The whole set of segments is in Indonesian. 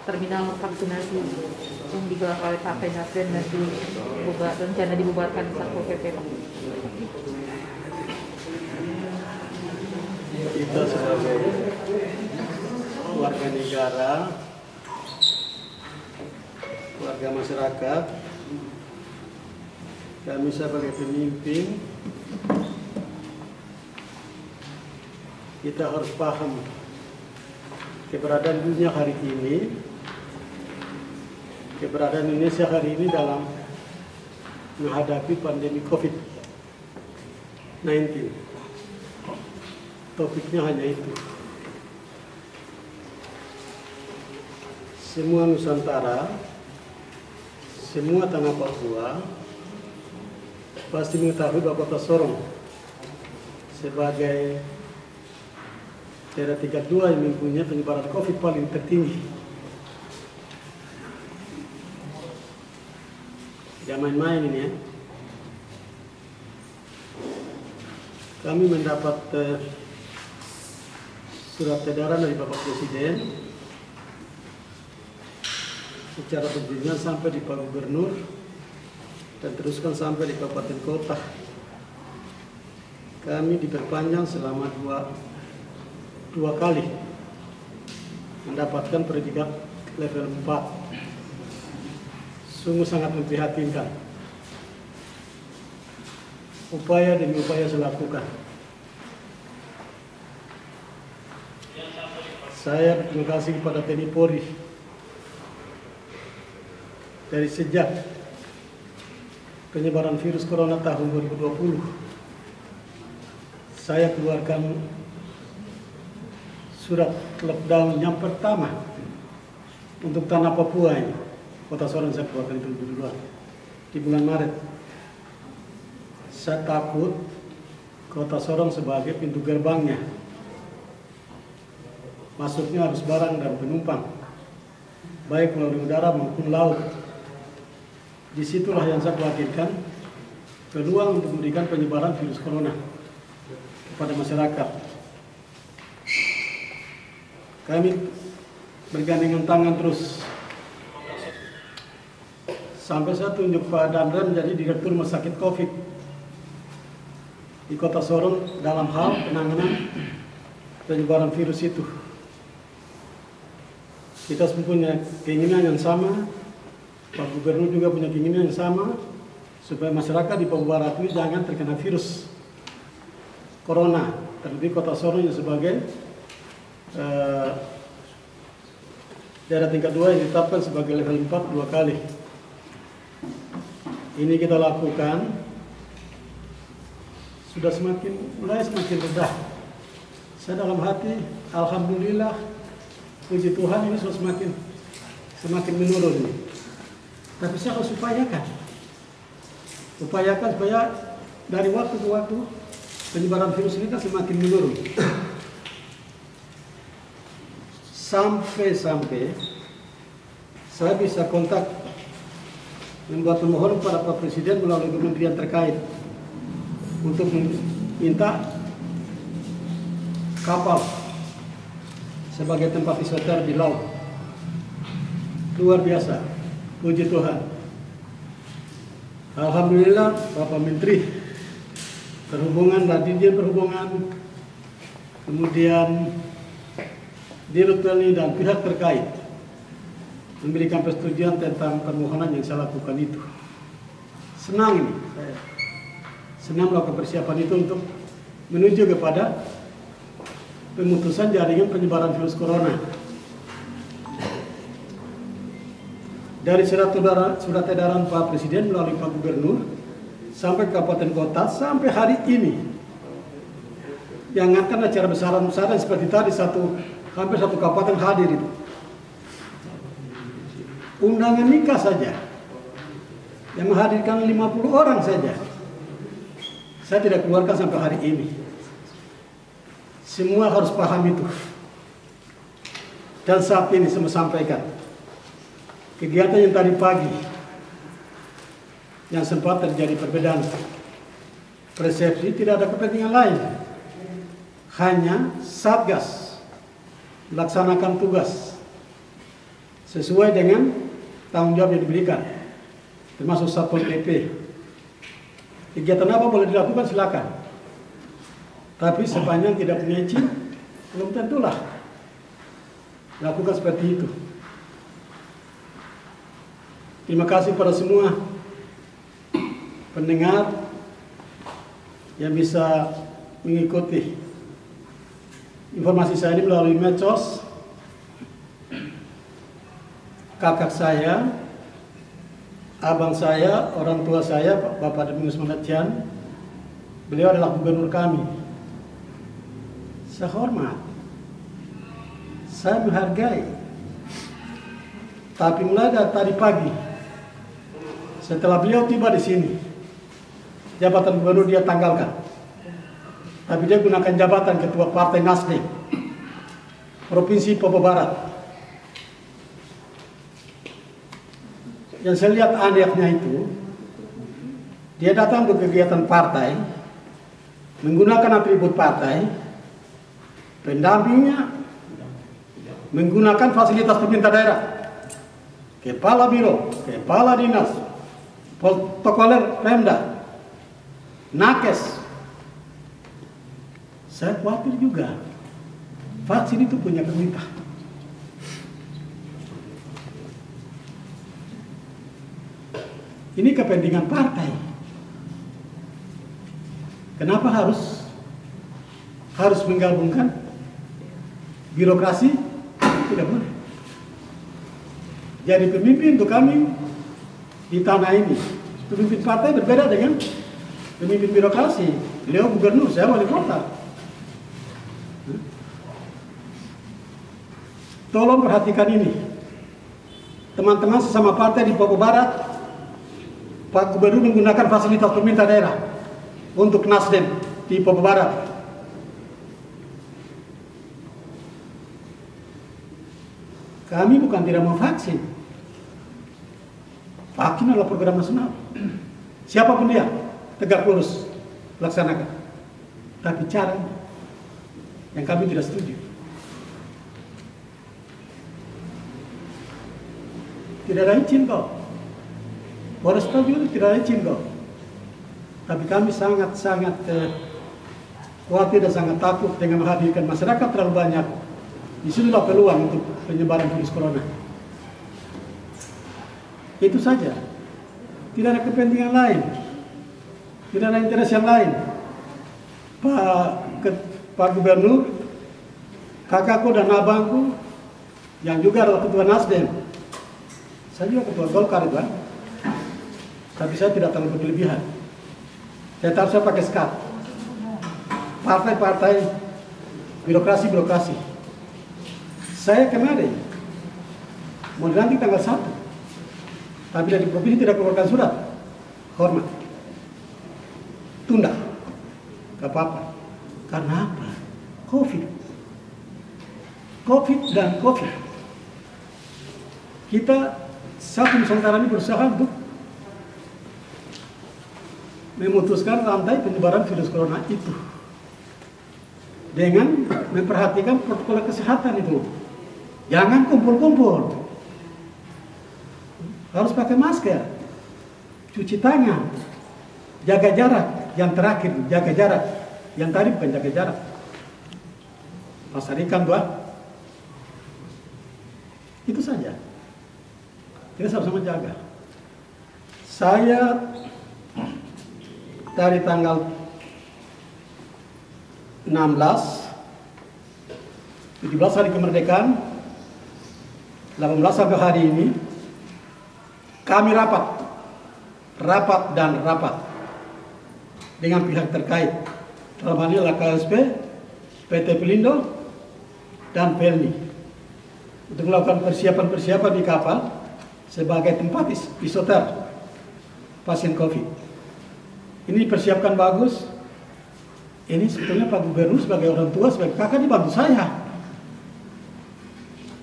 terminal vaksinasi yang digelar oleh Partai Nasdem dan rencana dibubarkan Satpol PP, Pak? Kita sebagai warga negara, warga masyarakat, kami sebagai pemimpin, kita harus paham keberadaan dunia hari ini, keberadaan Indonesia hari ini dalam menghadapi pandemi COVID-19. Topiknya hanya itu. Semua Nusantara, semua tanah Papua pasti mengetahui bahwa Kota Sorong sebagai daerah tingkat 2 yang mempunyai penyebaran COVID paling tertinggi. Jangan main-main ini ya. Kami mendapat surat edaran dari Bapak Presiden secara berjenjang sampai di Pak Gubernur dan teruskan sampai di kabupaten kota. Kami diperpanjang selama dua kali mendapatkan predikat level 4. Sungguh sangat memprihatinkan. Upaya demi upaya saya lakukan. Saya berterima kasih kepada TNI Polri dari sejak penyebaran virus corona tahun 2020. Saya keluarkan surat lockdown yang pertama untuk tanah Papua ini. Kota Sorong saya keluarkan itu duluan di bulan Maret. Saya takut Kota Sorong sebagai pintu gerbangnya. Masuknya harus barang dan penumpang, baik melalui udara maupun laut. Disitulah yang saya khawatirkan peluang untuk memberikan penyebaran virus corona kepada masyarakat. Kami bergandengan tangan terus sampai saya tunjuk Pak Dandan menjadi Direktur Rumah Sakit COVID di Kota Sorong dalam hal penanganan penyebaran virus itu. Kita mempunyai keinginan yang sama, Pak Gubernur juga punya keinginan yang sama, supaya masyarakat di Papua Barat ini jangan terkena virus corona, terlebih Kota Sorong yang sebagai daerah tingkat 2 yang ditetapkan sebagai level 4 2 kali. Ini kita lakukan sudah mulai semakin rendah. Saya dalam hati, alhamdulillah, puji Tuhan, ini sudah semakin menurun ini. Tapi saya harus upayakan supaya dari waktu ke waktu penyebaran virus ini kan semakin menurun. Sampai saya bisa kontak membuat permohonan kepada Pak Presiden melalui kementerian terkait untuk minta kapal sebagai tempat wisata di laut. Luar biasa, puji Tuhan. Alhamdulillah Bapak Menteri Perhubungan dan Dirjen Perhubungan, kemudian Dirut TNI dan pihak terkait memberikan persetujuan tentang permohonan yang saya lakukan itu. Senang ini, saya senang melakukan persiapan itu untuk menuju kepada pemutusan jaringan penyebaran virus corona. Dari surat edaran Pak Presiden melalui Pak Gubernur sampai kabupaten kota sampai hari ini, jangankan acara besaran-besaran seperti tadi hampir satu kabupaten hadir itu. Undangan nikah saja yang menghadirkan 50 orang saja saya tidak keluarkan sampai hari ini. Semua harus paham itu. Dan saat ini saya sampaikan, kegiatan yang tadi pagi yang sempat terjadi perbedaan persepsi, tidak ada kepentingan lain, hanya Satgas melaksanakan tugas sesuai dengan tanggung jawab yang diberikan, termasuk Satpol PP. Kegiatan apa boleh dilakukan silakan, tapi sepanjang tidak punya izin, belum tentulah lakukan seperti itu. Terima kasih pada semua pendengar yang bisa mengikuti informasi saya ini melalui medsos. Kakak saya, abang saya, orang tua saya, Bapak Domingus Manatian, beliau adalah gubernur kami. Saya hormat, saya menghargai. Tapi mulai dari tadi pagi, setelah beliau tiba di sini, jabatan gubernur dia tanggalkan. Tapi dia gunakan jabatan ketua Partai Nasdem Provinsi Papua Barat. Yang saya lihat anehnya itu, dia datang ke kegiatan partai, menggunakan atribut partai, pendampingnya menggunakan fasilitas pemerintah daerah, kepala biro, kepala dinas, protokoler Pemda, nakes. Saya khawatir juga, vaksin itu punya pemerintah. Ini kepentingan partai. Kenapa harus menggabungkan birokrasi? Tidak boleh. Jadi pemimpin untuk kami di tanah ini, pemimpin partai berbeda dengan pemimpin birokrasi. Beliau gubernur, saya wali kota. Tolong perhatikan ini, teman-teman sesama partai di Papua Barat. Pak Gubernur menggunakan fasilitas pemerintah daerah untuk Nasdem di Papua Barat. Kami bukan tidak mau vaksin. Vaksin adalah program nasional. Siapapun dia, tegak lurus laksanakan. Tapi cara yang kami tidak setuju. Tidak ada izin kok. Polres juga tidak ada izin kok. Tapi kami sangat khawatir dan sangat takut dengan menghadirkan masyarakat terlalu banyak. Disinilah peluang untuk penyebaran virus corona. Itu saja. Tidak ada kepentingan lain. Tidak ada interest yang lain. Pak Gubernur, kakakku dan abangku, yang juga adalah ketua Nasdem. Saya juga ketua Golkar, kan? Tapi saya tidak terlalu berlebihan. Saya tahu saya pakai skat. Partai-partai, birokrasi. Saya kemarin mau dilantik tanggal 1. Tapi dari provinsi tidak keluarkan surat. Hormat. Tunda. Gak apa-apa. Karena apa? COVID dan COVID. Kita satu Nusantara ini berusaha untuk memutuskan rantai penyebaran virus corona itu dengan memperhatikan protokol kesehatan itu. Jangan kumpul-kumpul, harus pakai masker, cuci tangan, jaga jarak. Yang terakhir jaga jarak, yang tadi bukan jaga jarak. Pasarikan doa, itu saja. Kita sama-sama jaga. Saya dari tanggal 16, 17 hari kemerdekaan, 18 sampai hari ini, kami rapat dengan pihak terkait. Dalam hal ini adalah KSP, PT Pelindo, dan Pelni untuk melakukan persiapan di kapal sebagai tempat isoter pasien COVID. Ini dipersiapkan bagus. Ini sebetulnya Pak Gubernur sebagai orang tua, sebagai kakak dibantu saya.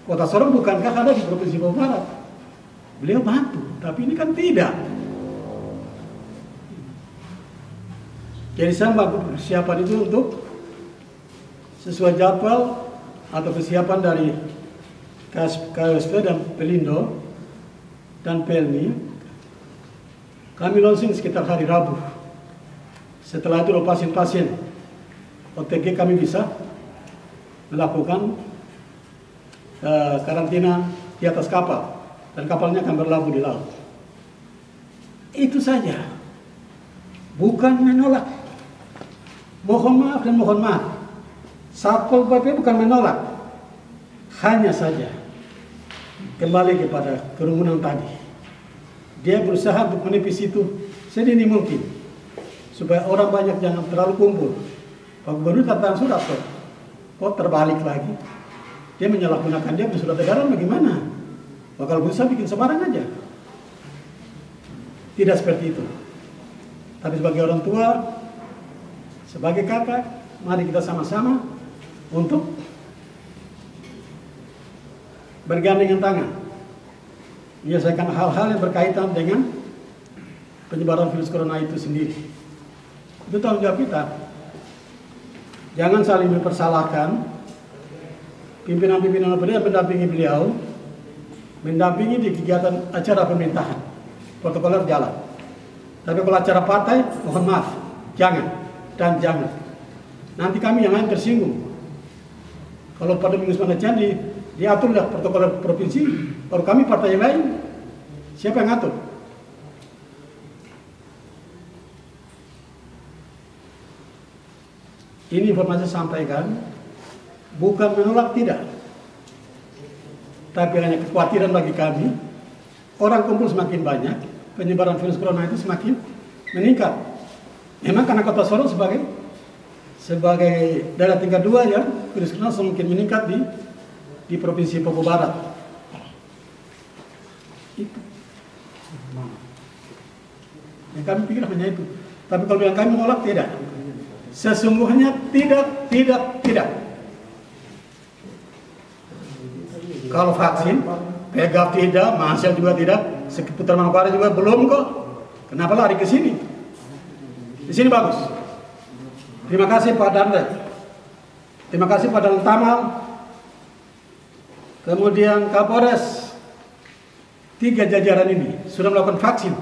Kota Sorong bukankah ada di Provinsi Papua Barat? Beliau bantu, tapi ini kan tidak. Jadi saya melakukan persiapan itu untuk sesuai jadwal atau persiapan dari KSP dan Pelindo dan Pelni, kami launching sekitar hari Rabu. Setelah itu pasien-pasien OTG kami bisa melakukan karantina di atas kapal dan kapalnya akan berlabuh di laut. Itu saja, bukan menolak. Mohon maaf dan mohon maaf, Satpol PP bukan menolak, hanya saja kembali kepada kerumunan tadi. Dia berusaha untuk menipis itu sedini mungkin supaya orang banyak jangan terlalu kumpul. Pak Gubernur tentang surat kok terbalik lagi. Dia menyalahgunakan dia surat edaran bagaimana? Kalau bisa bikin sembarang aja. Tidak seperti itu. Tapi sebagai orang tua, sebagai kakak, mari kita sama-sama untuk bergandengan tangan menyelesaikan hal-hal yang berkaitan dengan penyebaran virus corona itu sendiri. Itu tanggung jawab kita. Jangan saling mempersalahkan. Pimpinan-pimpinan yang mendampingi beliau, mendampingi di kegiatan acara pemerintahan, protokoler jalan. Tapi kalau acara partai, mohon maaf, jangan dan jangan. Nanti kami yang lain tersinggung. Kalau pada Minggu Semana diaturlah protokoler provinsi, baru kami partai yang lain, siapa yang ngatur? Ini informasi saya sampaikan, bukan menolak tidak, tapi hanya kekhawatiran bagi kami. Orang kumpul semakin banyak, penyebaran virus corona itu semakin meningkat. Memang karena Kota Sorong sebagai daerah tingkat 2 ya, virus corona semakin meningkat di Provinsi Papua Barat. Itu. Yang kami pikir hanya itu. Tapi kalau yang kami menolak tidak. Sesungguhnya tidak. Kalau vaksin, Pegaf tidak, Mahasiswa juga tidak, seputar Manokwari juga belum kok. Kenapa lari ke sini? Di sini bagus. Terima kasih Pak Danre. Terima kasih Pak Dan Tamal. Kemudian Kapolres. 3 jajaran ini sudah melakukan vaksin.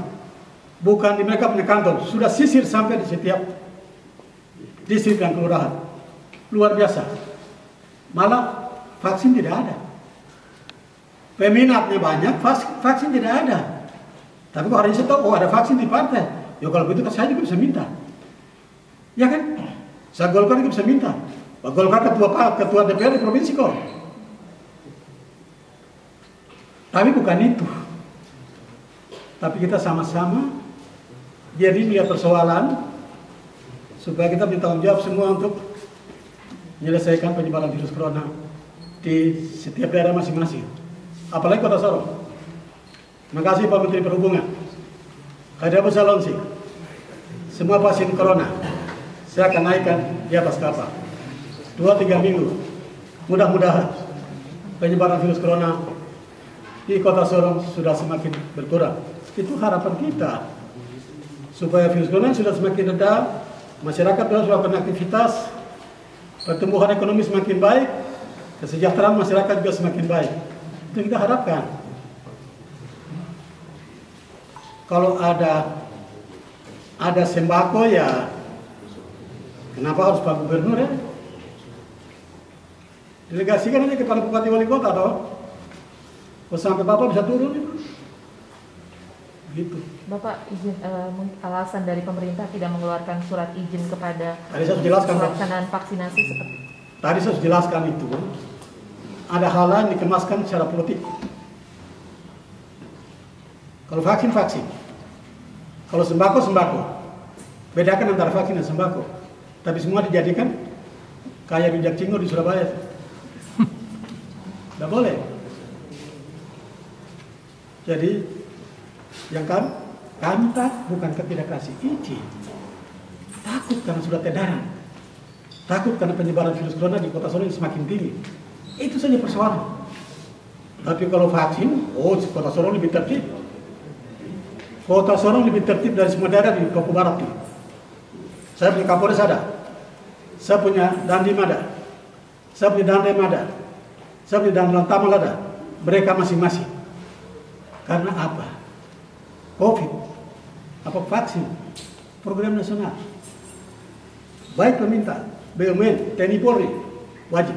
Bukan di mereka punya kantor, sudah sisir sampai di setiap distrik dan kelurahan. Luar biasa. Malah vaksin tidak ada. Peminatnya banyak, vaksin tidak ada. Tapi kok hari ini saya tahu, ada vaksin di partai. Ya kalau begitu saya juga bisa minta. Ya kan? Saya Golkar juga bisa minta. Pak Golkar ketua DPR di provinsi kok. Tapi bukan itu. Tapi kita sama-sama jadi melihat persoalan supaya kita bertanggung jawab semua untuk menyelesaikan penyebaran virus corona di setiap daerah masing-masing. Apalagi Kota Sorong. Terima kasih Pak Menteri Perhubungan. Ada Salonsi. Semua pasien corona saya akan naikkan di atas kapal. 2-3 minggu. Mudah-mudahan penyebaran virus corona di Kota Sorong sudah semakin berkurang. Itu harapan kita. Supaya virus corona sudah semakin reda, masyarakat sudah melakukan aktivitas, pertumbuhan ekonomi semakin baik, kesejahteraan masyarakat juga semakin baik. Itu kita harapkan. Kalau ada sembako ya, kenapa harus Pak Gubernur ya? Delegasikan aja kepada Bupati Wali Kota toh. Kalau sampai Bapak bisa turun itu. Gitu. Bapak izin alasan dari pemerintah tidak mengeluarkan surat izin kepada Tadi saya jelaskan pelaksanaan vaksinasi seperti. Tadi saya jelaskan itu. Ada hal lain dikemaskan secara politik. Kalau vaksin. Kalau sembako. Bedakan antara vaksin dan sembako. Tapi semua dijadikan kayak rujak cingur di Surabaya. Tidak boleh. Jadi yang kami bukan tidak kasih izin. Takut karena surat edaran. Takut karena penyebaran virus corona di Kota Sorong semakin tinggi. Itu saja persoalan. Tapi kalau vaksin, Kota Sorong lebih tertib. Kota Sorong lebih tertib dari semua daerah di Papua Barat. Saya punya Kapolres ada. Saya punya Dandim ada. Saya punya Dandem ada. Saya punya Dan Tamal ada. mereka masing-masing. Karena apa? COVID, apa vaksin, program nasional. Baik pemerintah, BUMN, TNI Polri, wajib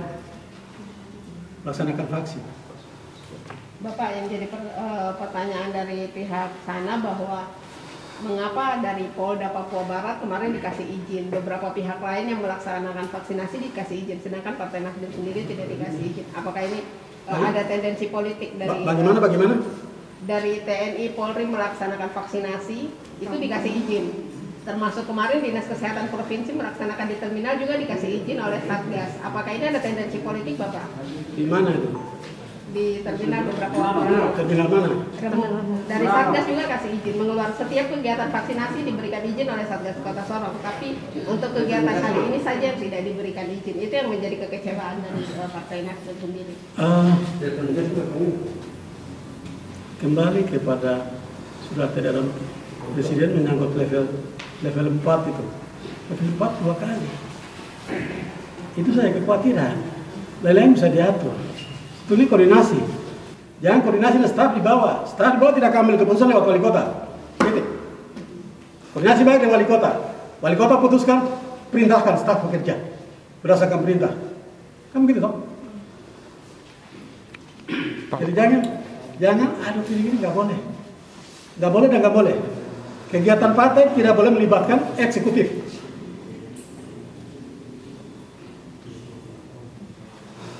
laksanakan vaksin. Bapak, yang jadi pertanyaan dari pihak sana bahwa mengapa dari Polda Papua Barat kemarin dikasih izin, beberapa pihak lain yang melaksanakan vaksinasi dikasih izin, sedangkan Partai Nasdem sendiri tidak dikasih izin. Apakah ini ada tendensi politik dari Bagaimana? Dari TNI Polri melaksanakan vaksinasi itu dikasih izin, termasuk kemarin Dinas Kesehatan Provinsi melaksanakan di terminal juga dikasih izin oleh Satgas. Apakah ini ada tendensi politik, Bapak? Di mana itu? Di terminal beberapa waktu lalu. Terminal mana? Dari Satgas juga kasih izin mengeluarkan setiap kegiatan vaksinasi diberikan izin oleh Satgas Kota Sorong, tapi untuk kegiatan kali ini saja tidak diberikan izin. Itu yang menjadi kekecewaan dari Partai Nasdem sendiri. Kembali kepada sudah edaran Presiden menyangkut level 4 itu. Level 4 2 kali. Itu saya kekhawatiran. Lain-lain bisa diatur. Itu koordinasi. Jangan koordinasi dengan staf di bawah. Staf di bawah tidak akan ambil keputusan lewat wali kota. Gitu. Koordinasi baik dengan wali kota. Wali kota putuskan, perintahkan staf bekerja berdasarkan perintah. Kan begitu toh? Jadi jangan aduh ini nggak boleh. Nggak boleh dan nggak boleh. Kegiatan partai tidak boleh melibatkan eksekutif.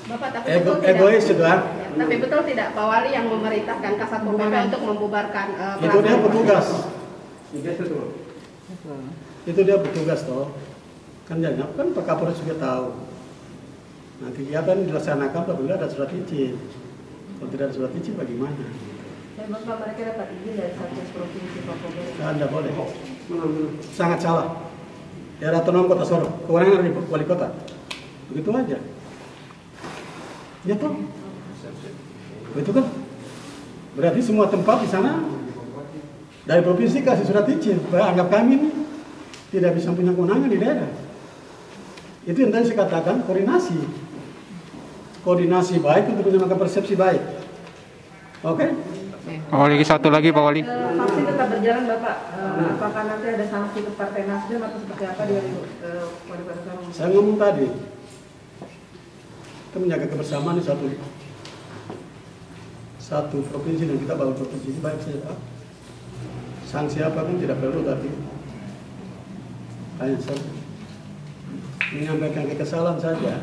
Bapak, tapi Egois itu kan? Tapi betul tidak Pak Wali yang memerintahkan Kasatpol PP untuk membubarkan Itu dia petugas. Itu dia petugas toh. Kan Pak Kapolres juga tahu. Nah, kegiatan dilaksanakan apabila ada surat izin. Kalau tidak ada surat izin bagaimana? Bapak, mereka dapat izin dari Satgas Provinsi Papua Barat. Anda boleh. Sangat salah. Daerah otonom Kota Sorong, kewenangan dari wali kota. Begitu aja. Ya toh. Itu kan. Berarti semua tempat di sana dari provinsi kasih surat izin. Anggap kami ini tidak bisa punya kewenangan di daerah. Itu yang tadi saya katakan koordinasi. Koordinasi baik untuk menyamakan persepsi baik. Oke? Pak Wali, satu lagi Pak Wali. Vaksin tetap berjalan, Bapak. Apakah nanti ada sanksi ke Partai Nasdem atau seperti apa dari Wali Kota Sorong? Saya ngomong tadi, kita menjaga kebersamaan di satu provinsi dan kita bawa provinsi ini baik saja Pak. Sanksi apa kan tidak perlu, tapi hanya menyampaikan kekesalan saja.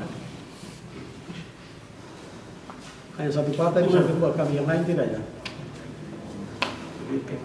Hanya satu partai bisa berbuat, kami yang lain tidak ya. Begitu.